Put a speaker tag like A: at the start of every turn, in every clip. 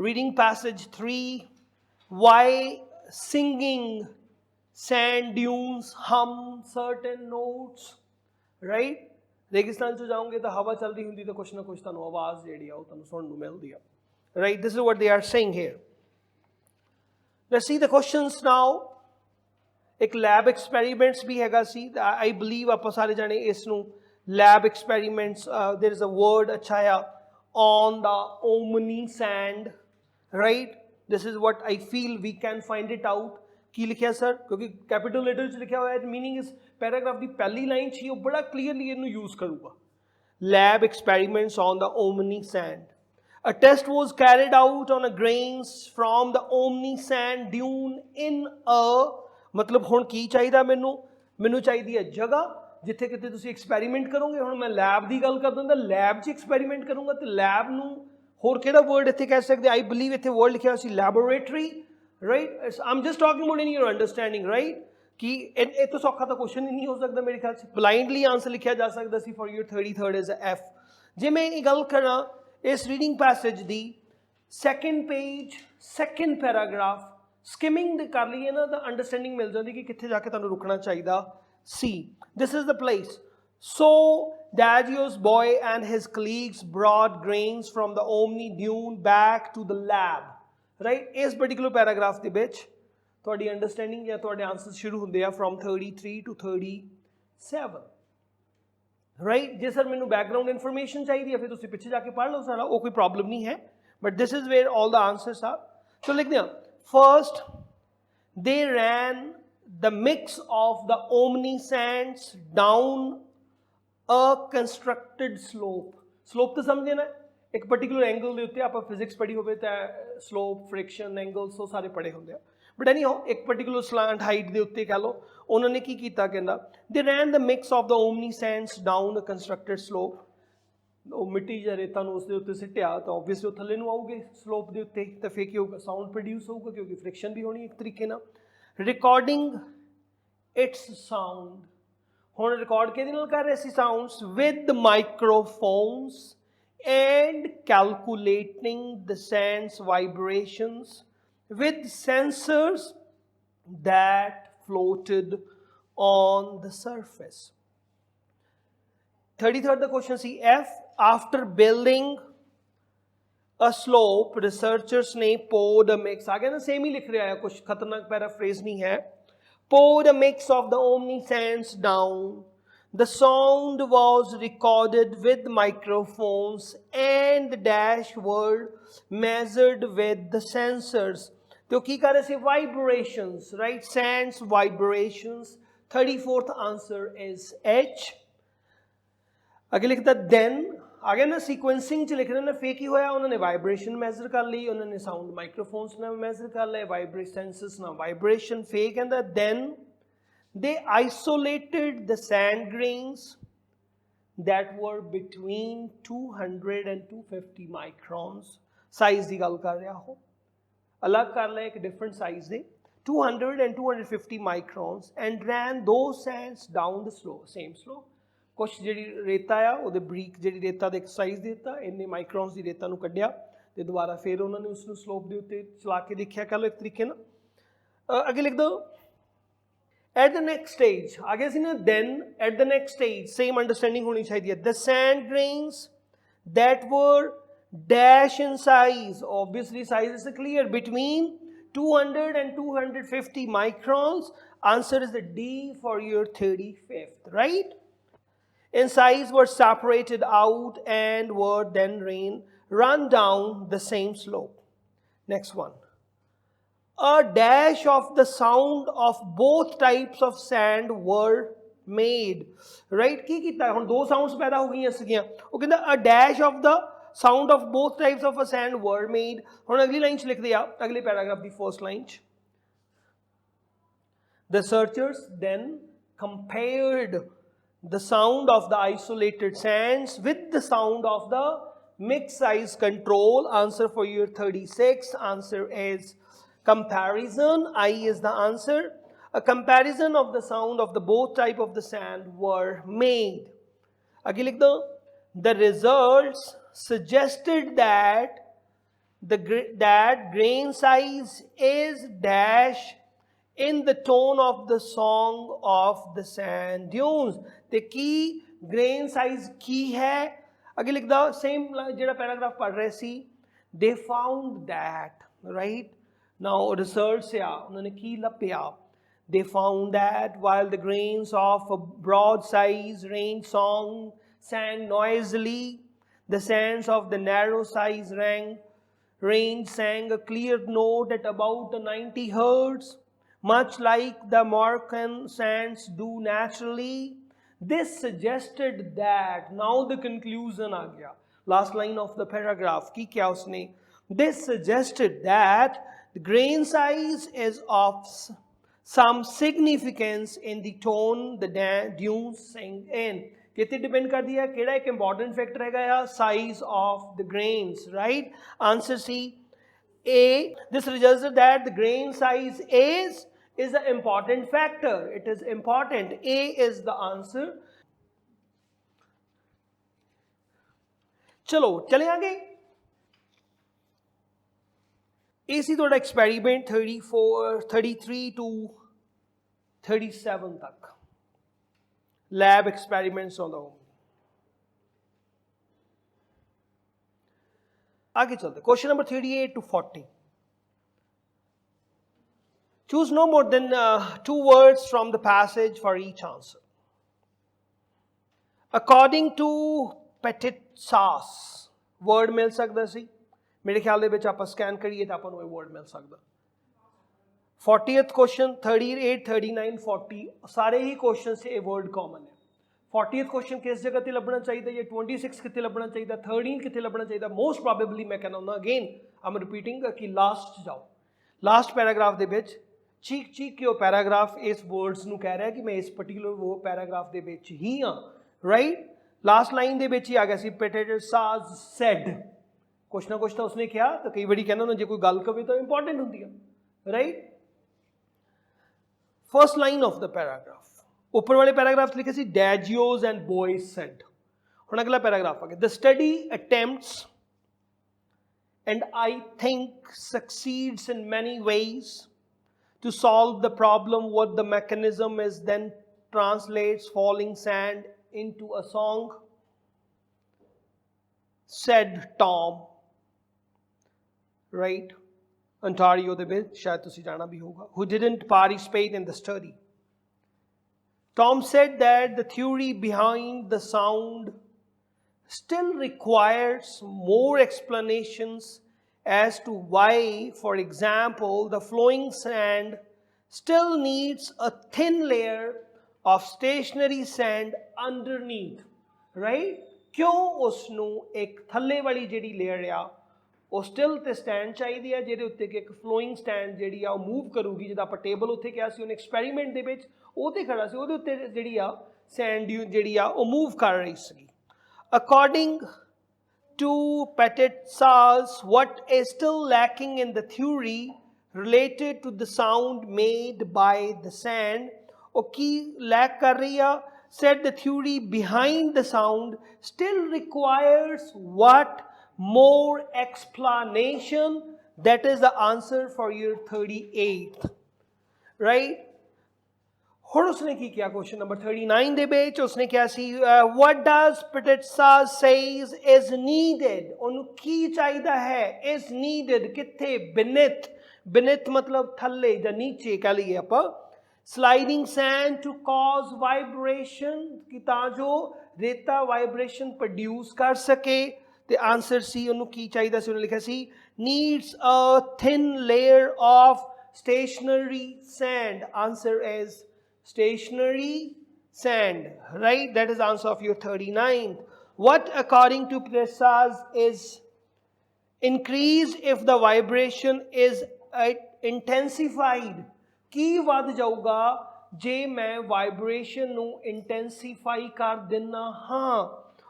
A: reading passage 3, why singing sand dunes hum certain notes, right? रेगिस्तान च जाओगे तो हवा चल रही होंगी तो कुछ ना कुछ तुहानू आवाज़ जिहड़ी आ ओह तुहानू सुनन नू मिलदी आ, right? This is what they are saying here. Let's see the questions now. एक lab experiments भी हैगा सी. I believe आप सारे जाने इसनू lab experiments. There is a word अच्छा आ on the omni sand, right? This is what I feel we can find it out. की लिखिया sir क्योंकि कैपिटल लेटर च लिखा हुआ है. मीनिंग इस पैराग्राफ की पहली लाइन ची वो बड़ा क्लियरली इनू यूज करूँगा. Lab experiments on the omni sand. A test was carried out on a grains from the omni sand dune in a मतलब हुण की चाहिदा मैनू चाहिदी है जगह जिथे किते तुसीं एक्सपैरीमेंट करोगे. हुण मैं लैब की गल कर दिंदा, लैब च एक्सपैरीमेंट करूँगा तो लैब नू होर किहड़ा वर्ड इत्थे कह सकदे. आई बिलीव इत्थे वर्ड लिखिया सी laboratory, right? I am just talking about in your understanding, right? कि ये तो सौखा तो क्वेश्चन ही नहीं हो सकता मेरे ख्याल से. ब्लाइंडली आंसर लिखा जा सकता सी for your 33rd is F. जे मैं ये गल करा इस रीडिंग पैसेज दी second page second paragraph skimming कर लीए ना तो अंडरस्टैंडिंग मिल जाती कि कित्थे जाके तुहानू रुकना चाहिए सी. This is the place. So Dadio's boy and his colleagues brought grains from the Omni dune back to the lab, right? इस particular paragraph ਦੇ ਵਿੱਚ ਤੁਹਾਡੀ ਅੰਡਰਸਟੈਂਡਿੰਗ ਜਾਂ ਤੁਹਾਡੇ ਆਨਸਰ ਸ਼ੁਰੂ ਹੁੰਦੇ ਆ from 33 to 37, right? ਜੇ ਸਰ ਮੈਨੂੰ ਬੈਕਗ੍ਰਾਉਂਡ ਇਨਫੋਰਮੇਸ਼ਨ ਚਾਹੀਦੀ ਹੈ ਫਿਰ ਤੁਸੀਂ ਪਿੱਛੇ ਜਾ ਕੇ ਪੜ੍ਹ ਲਓ ਸਾਰਾ, ਉਹ ਕੋਈ ਪ੍ਰੋਬਲਮ ਨਹੀਂ ਹੈ. But this is where all the answers are. So ਲਿਖਦੇ ਹਾਂ first they ran the mix of the omni sands down a constructed slope. slope तो समझे ना, एक particular angle ਦੇ ਉੱਤੇ ਆਪਾਂ ਫਿਜ਼ਿਕਸ ਪੜ੍ਹੀ ਹੋਵੇ ਤਾਂ slope, friction, angles ਉਹ ਸਾਰੇ ਪੜ੍ਹੇ ਹੁੰਦੇ ਆ. ਬਟ ਐਨੀ ਹਾਓ ਇੱਕ particular slant height ਦੇ ਉੱਤੇ ਕਹਿ ਲਓ ਉਹਨਾਂ ਨੇ ਕੀ ਕੀਤਾ ਕਹਿੰਦਾ they ran the mix of the omni sands down a constructed slope. ਉਹ ਮਿੱਟੀ ਜਾਂ ਰੇਤਾ ਨੂੰ ਉਸ ਦੇ ਉੱਤੇ ਸਿੱਟਿਆ ਤਾਂ ਓਬਵੀਅਸਲੀ ਉਹ ਥੱਲੇ ਨੂੰ ਆਊਗੇ ਸਲੋਪ ਦੇ ਉੱਤੇ ਤਾਂ ਫਿਰ ਕੀ ਹੋਊਗਾ ਸਾਊਂਡ ਪ੍ਰੋਡਿਊਸ ਹੋਊਗਾ ਕਿਉਂਕਿ ਫ੍ਰਿਕਸ਼ਨ ਵੀ ਹੋਣੀ ਇੱਕ ਤਰੀਕੇ ਨਾਲ. Recording its sound. ਹੁਣ ਰਿਕਾਰਡ ਕਿਹਦੇ ਨਾਲ ਕਰ ਰਹੇ ਸੀ sounds with microphones and calculating the sand's vibrations with sensors that floated on the surface. 33rd the question see F. After building a slope, researchers ने poured a mix. आगे ना same ही लिख रहा है, कुछ खतरनाक पैराफ्रेज नहीं है. Poured a mix of the omni sands down. The sound was recorded with microphones and the dash were measured with the sensors. तो की कर रहे थे vibrations, right? Sands vibrations. 34th answer is H. आगे लिखता then. आगे ना sequencing च लिख रहे ना फेक ही होया. उन्होंने वाइब्रेशन मेजर कर ली, उन्होंने साउंड माइक्रोफोन्स ना मेजर कर ले, वाइब्रेट सेंसर्स ना vibration fake. And then they isolated the sand grains that were between 200 and 250 microns. Size दी गल कर रहा हो, अलग कर ले एक different size they 200 and 250 microns and ran those sands down the slope, same slope. कुछ जी रेता आ वो बरीक जी रेता का एक साइज देता इन्ने माइक्रॉन्स की रेता कढ़िया तो दोबारा फिर उन्होंने उसको स्लोप के उत्ते चला के देखा कह लो एक तरीके ना. अगे लिख दो एट द नेक्स्ट स्टेज. आगे सी ना then at the next stage same understanding होनी चाहिए. The sand grains that were dash in size, obviously size is clear, between 200 and 250 microns. Answer is the D for your 35th, right? In size were separated out and were then run down the same slope. Next one. A dash of the sound of both types of sand were made. Right? की कितना है? दो sounds पैदा हो गई हैं. वो कहता a dash of the sound of both types of a sand were made. हम अगली लाइन लिख दिया, अगले पैराग्राफ की first line. The searchers then compared the sound of the isolated sands with the sound of the mixed size control. Answer for your 36. Answer is comparison. I is the answer. A comparison of the sound of the both type of the sand were made. Again, the results suggested that that grain size is dash in the tone of the song of the sand dunes. ਤੇ ਕੀ grain size ਕੀ ਹੈ? ਅੱਗੇ ਲਿਖਦਾ same ਜਿਹੜਾ paragraph ਪੜ੍ਹ ਰਹੇ ਸੀ, they found that, right? Now research ਆ, ਉਹਨਾਂ ਨੇ ਕੀ ਲੱਭਿਆ? They found that while the grains of a broad size range song sang noisily, the sands of the narrow size range sang a clear note at about 90 hertz, much like the Moroccan sands do naturally. This suggested that, now the conclusion aa gaya, last line of the paragraph, ki kya usne? This suggested that the grain size is of some significance in the tone the dunes sing in. कितने depend कर दिया, केड़ा एक important factor है या size of the grains, right? Answer C A, this results that the grain size is the important factor. It is important. A is the answer. चलो चले आगे। ए सी थोड़ा एक्सपेरिमेंट 33 to 37 तक lab experiments on the home. आगे चलते, question number 38 to 40. Choose no more than 2 words from the passage for each answer. According to petit sauce, word मिल सकता सी, मेरे ख्याल दे विच आपां स्कैन करिए तो आपां नूं word मिल सकता। 40th क्वेश्चन, 38, 39, 40 सारे ही क्वेश्चन से ये वर्ड कॉमन है। 40th क्वेश्चन किस जगह ते लभना चाहिए, ये 26 कितने लभना चाहिए, 13 कितने लभना चाहिए? मोस्ट प्रॉबेबली मैं कहना हूं अगेन, आई एम रिपीटिंग कि लास्ट जाओ, लास्ट पैराग्राफ दे विच चीक चीक के पैराग्राफ इस वर्ड्स नूं कह रहा है कि मैं इस पर्टिकुलर वो पैराग्राफ दे विच ही हां, राइट? लास्ट लाइन दे विच ही आ गया सी पेटेटर साज सेड, कुछ ना कुछ तो उसने किया, तो कई बारी कहना ना जे कोई गल कवे तो इंपॉर्टेंट होंदी है, right? First line of the paragraph, ऊपर वाले पैराग्राफ लिखे सी डैजियोज एंड बॉयज सेड। हुण अगला पैराग्राफ आ गया, the study attempts and I think succeeds in many ways to solve the problem. What the mechanism is then translates falling sand into a song, said Tom, right? Ontario ਦੇ ਵਿੱਚ ਸ਼ਾਇਦ ਤੁਸੀਂ ਜਾਣਾ ਵੀ ਹੋਗਾ, who didn't participate in the study. Tom said that the theory behind the sound still requires more explanations as to why, for example, the flowing sand still needs a thin layer of stationary sand underneath, right? क्यों उसनों एक थल्ले वाली JD layer आ ਉਹ still ਤੇ stand ਚਾਹੀਦੀ ਹੈ ਜਿਹਦੇ ਉੱਤੇ ਕਿ ਇੱਕ ਫਲੋਇੰਗ ਸਟੈਂਡ ਜਿਹੜੀ ਆ ਉਹ ਮੂਵ ਕਰੂਗੀ, ਜਿੱਦਾਂ ਆਪਾਂ ਟੇਬਲ ਉੱਥੇ ਕਿਹਾ ਸੀ ਉਹਨੇ ਐਕਸਪੈਰੀਮੈਂਟ ਦੇ ਵਿੱਚ, ਉਹ ਤੇ ਖੜਾ ਸੀ, ਉਹਦੇ ਉੱਤੇ ਜਿਹੜੀ ਆ ਸੈਂਡ ਡਿਊਨ ਜਿਹੜੀ ਆ ਉਹ ਮੂਵ ਕਰ ਰਹੀ ਸੀ। According to petit sauce, what is still lacking in the theory related to the sound made by the sand, or ki lack kar rahi hai, said the theory behind the sound still requires what? More explanation. That is the answer for your 38th, right? ਹੁਣ ਉਸਨੇ ਕੀ ਕਿਹਾ question number 39 ਦੇ ਵਿੱਚ ਉਸਨੇ ਕਿਹਾ ਸੀ what does Pititsa says is needed, ਉਹਨੂੰ ਕੀ ਚਾਹੀਦਾ ਹੈ? is needed ਕਿੱਥੇ? beneath ਮਤਲਬ ਥੱਲੇ ਜਾਂ ਨੀਚੇ ਕਹ ਲਈਏ ਆਪਾਂ, sliding sand to cause vibration, ਕਿ ਤਾਂ ਜੋ ਰੇਤਾ ਵਾਈਬ੍ਰੇਸ਼ਨ ਪ੍ਰੋਡਿਊਸ ਕਰ ਸਕੇ। ਤੇ ਆਨਸਰ ਸੀ ਉਹਨੂੰ ਕੀ ਚਾਹੀਦਾ ਸੀ, ਉਹਨੇ ਲਿਖਿਆ ਸੀ needs a thin layer of stationary sand. Answer is stationary sand, right? That is answer of your 39th. What according to Pititsa's is increased if the vibration is intensified? ਕੀ ਵੱਧ ਜਾਊਗਾ ਜੇ ਮੈਂ ਵਾਈਬ੍ਰੇਸ਼ਨ ਨੂੰ ਇੰਟੈਂਸੀਫਾਈ ਕਰ ਦਿੰਨਾ ਹਾਂ?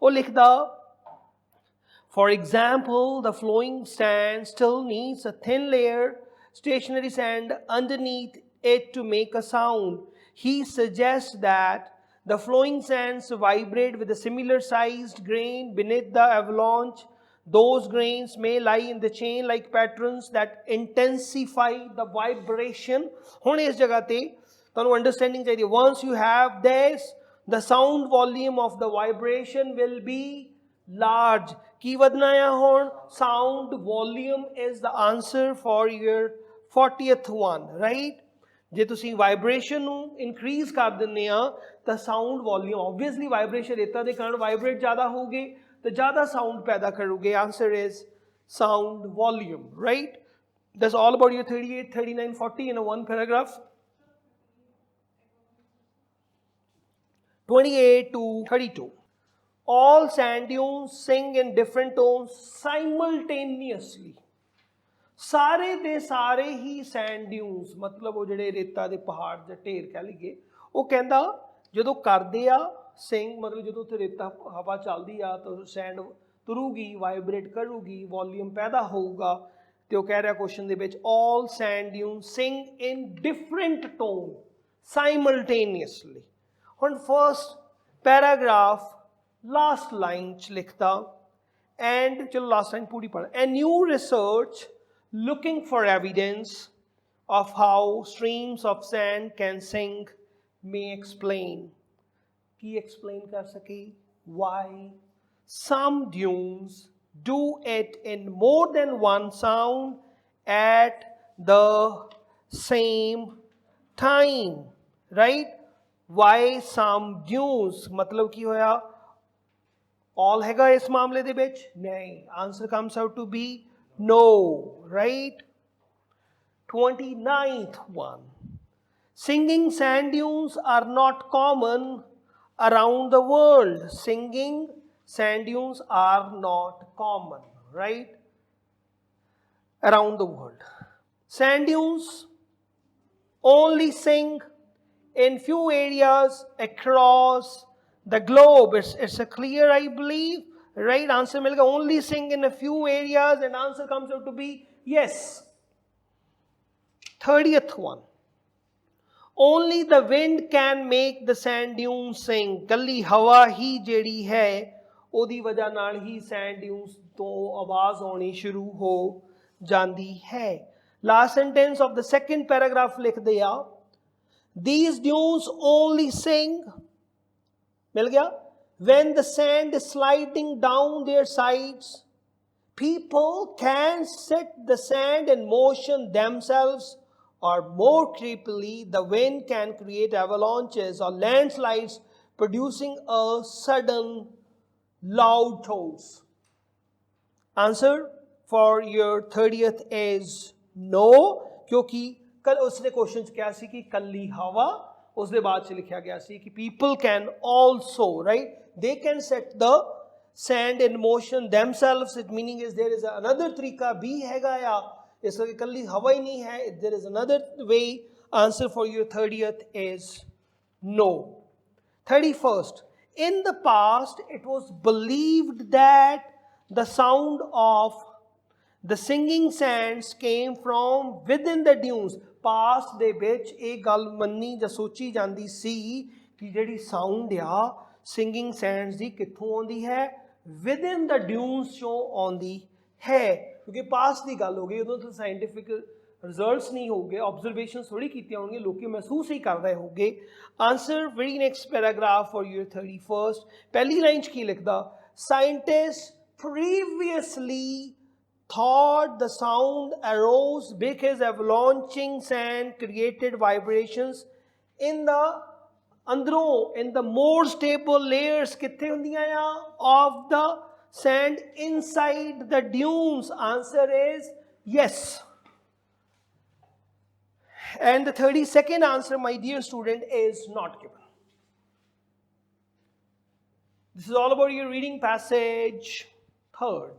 A: ਉਹ ਲਿਖਦਾ for example, the flowing sand still needs a thin layer stationary sand underneath it to make a sound. He suggests that the flowing sands vibrate with a similar sized grain beneath the avalanche. Those grains may lie in the chain like patterns that intensify the vibration. ਹੁਣ ਇਸ ਜਗ੍ਹਾ ਤੇ ਤੁਹਾਨੂੰ understanding ਚਾਹੀਦੀ ਹੈ. Once you have this, the sound volume of the vibration will be large. ਕੀ ਵਧਣਾ ਆ ਹੁਣ? Sound volume is the answer for your 40th one, right? ਜੇ ਤੁਸੀਂ ਵਾਈਬ੍ਰੇਸ਼ਨ ਨੂੰ ਇਨਕਰੀਜ਼ ਕਰ ਦਿੰਦੇ ਆ ਤਾਂ ਸਾਊਂਡ ਵੋਲਿਊਮ, ਓਬਵੀਅਸਲੀ ਵਾਈਬ੍ਰੇਸ਼ਨ ਰੇਤਾ ਦੇ ਕਾਰਨ ਵਾਈਬ੍ਰੇਟ ਜ਼ਿਆਦਾ ਹੋਊਗੇ ਤਾਂ ਜ਼ਿਆਦਾ ਸਾਊਂਡ ਪੈਦਾ ਕਰੋਗੇ. Answer is sound volume, right? That's all about your 38, 39, 40 in a one paragraph. 28 to 32. All sand dunes sing in different tones simultaneously. ਸਾਰੇ ਦੇ ਸਾਰੇ ਹੀ ਸੈਂਡ ਡਿਊਨਸ, ਮਤਲਬ ਉਹ ਜਿਹੜੇ ਰੇਤਾ ਦੇ ਪਹਾੜ ਜਾਂ ਢੇਰ ਕਹਿ ਲਈਏ, ਉਹ ਕਹਿੰਦਾ ਜਦੋਂ ਕਰਦੇ ਆ ਸਿੰਗ, ਮਤਲਬ ਜਦੋਂ ਉੱਥੇ ਰੇਤਾ ਹਵਾ ਚੱਲਦੀ ਆ ਤਾਂ ਸੈਂਡ ਤੁਰੂਗੀ, ਵਾਈਬ੍ਰੇਟ ਕਰੂਗੀ, ਵੋਲੀਅਮ ਪੈਦਾ ਹੋਊਗਾ. ਤੇ ਉਹ ਕਹਿ ਰਿਹਾ ਕੁਐਸਚਨ ਦੇ ਵਿੱਚ all sand dunes sing in different tone simultaneously. ਹੁਣ ਫਸਟ ਪੈਰਾਗ੍ਰਾਫ ਲਾਸਟ ਲਾਈਨ 'ਚ ਲਿਖਤਾ ਐਂਡ ਚਲੋ ਲਾਸਟ ਲਾਈਨ ਪੂਰੀ ਪੜ੍ਹ. A new research looking for evidence of how streams of sand can sink may explain. Ki explain kar sake why some dunes do it in more than one sound at the same time, right? Why some dunes, matlab ki hoya all हैगा इस मामले दे विच? नहीं. Answer comes out to be no, right? 29th one. Singing sand dunes are not common around the world. Singing sand dunes are not common, right? Around the world. Sand dunes only sing in few areas across the globe. It's a clear, I believe. Right answer milga only sing in a few areas, and answer comes out to be yes. 30th one. Only the wind can make the sand dunes sing. Kalli hawa hi jehdi hai ਉਹਦੀ ਵਜ੍ਹਾ ਨਾਲ ਹੀ send ਡਿਊਨਸ ਤੋਂ ਆਵਾਜ਼ ਆਉਣੀ ਸ਼ੁਰੂ ਹੋ ਜਾਂਦੀ ਹੈ. Last sentence of the second paragraph ਲਿਖਦੇ ਆ these dunes only sing, ਮਿਲ ਗਿਆ, when the sand is sliding down their sides. People can set the sand in motion themselves, or more creepily, the wind can create avalanches or landslides, producing a sudden loud toss. Answer for your 30th is no, क्योंकि कल उसने question किया सी कि कल्ली हवा, उसके बाद से लिखा गया सी कि people can also, right? They can set the sand in motion themselves. It meaning is there is another तरीका भी हैगा या इसलिए कल्ली हवा ही नहीं है. There is another way. Answer for your 30th is no. 31st. In the past, it was believed that the sound of the singing sands came from within the dunes. Past ਦੇ ਵਿੱਚ ਇਹ ਗੱਲ ਮੰਨੀ ਜਾਂ ਸੋਚੀ ਜਾਂਦੀ ਸੀ ਕਿ ਜਿਹੜੀ ਸਾਊਂਡ ਆ ਸਿੰਗਿੰਗ ਸੈਂਡਸ ਦੀ ਕਿੱਥੋਂ ਆਉਂਦੀ ਹੈ? ਵਿਦਿਨ ਦ ਡਿਊਨਸ ਚੋਂ ਆਉਂਦੀ ਹੈ. ਕਿਉਂਕਿ ਪਾਸ ਦੀ ਗੱਲ ਹੋ ਗਈ, ਉਦੋਂ ਤਾਂ ਸਾਇੰਟੀਫਿਕ ਰਿਜ਼ਲਟਸ ਨਹੀਂ ਹੋਊਗੇ, ਆਬਜ਼ਰਵੇਸ਼ਨ ਥੋੜੀ ਕੀਤੀਆਂ ਹੋਣਗੀਆਂ, ਲੋਕੀ ਮਹਿਸੂਸ ਹੀ ਕਰ ਰਹੇ ਹੋਗੇ. Answer very next paragraph for your 31st. ਪਹਿਲੀ ਲਾਈਨ 'ਚ ਕੀ ਲਿਖਦਾ? Scientist previously thought the sound arose because avalanching sand created vibrations in the ਅੰਦਰੋਂ in the more stable layers ਕਿੱਥੇ ਹੁੰਦੀਆਂ ਆ of the sand inside the dunes. Answer is yes. And the 32nd answer, my dear student, is not given. This is all about your reading passage third.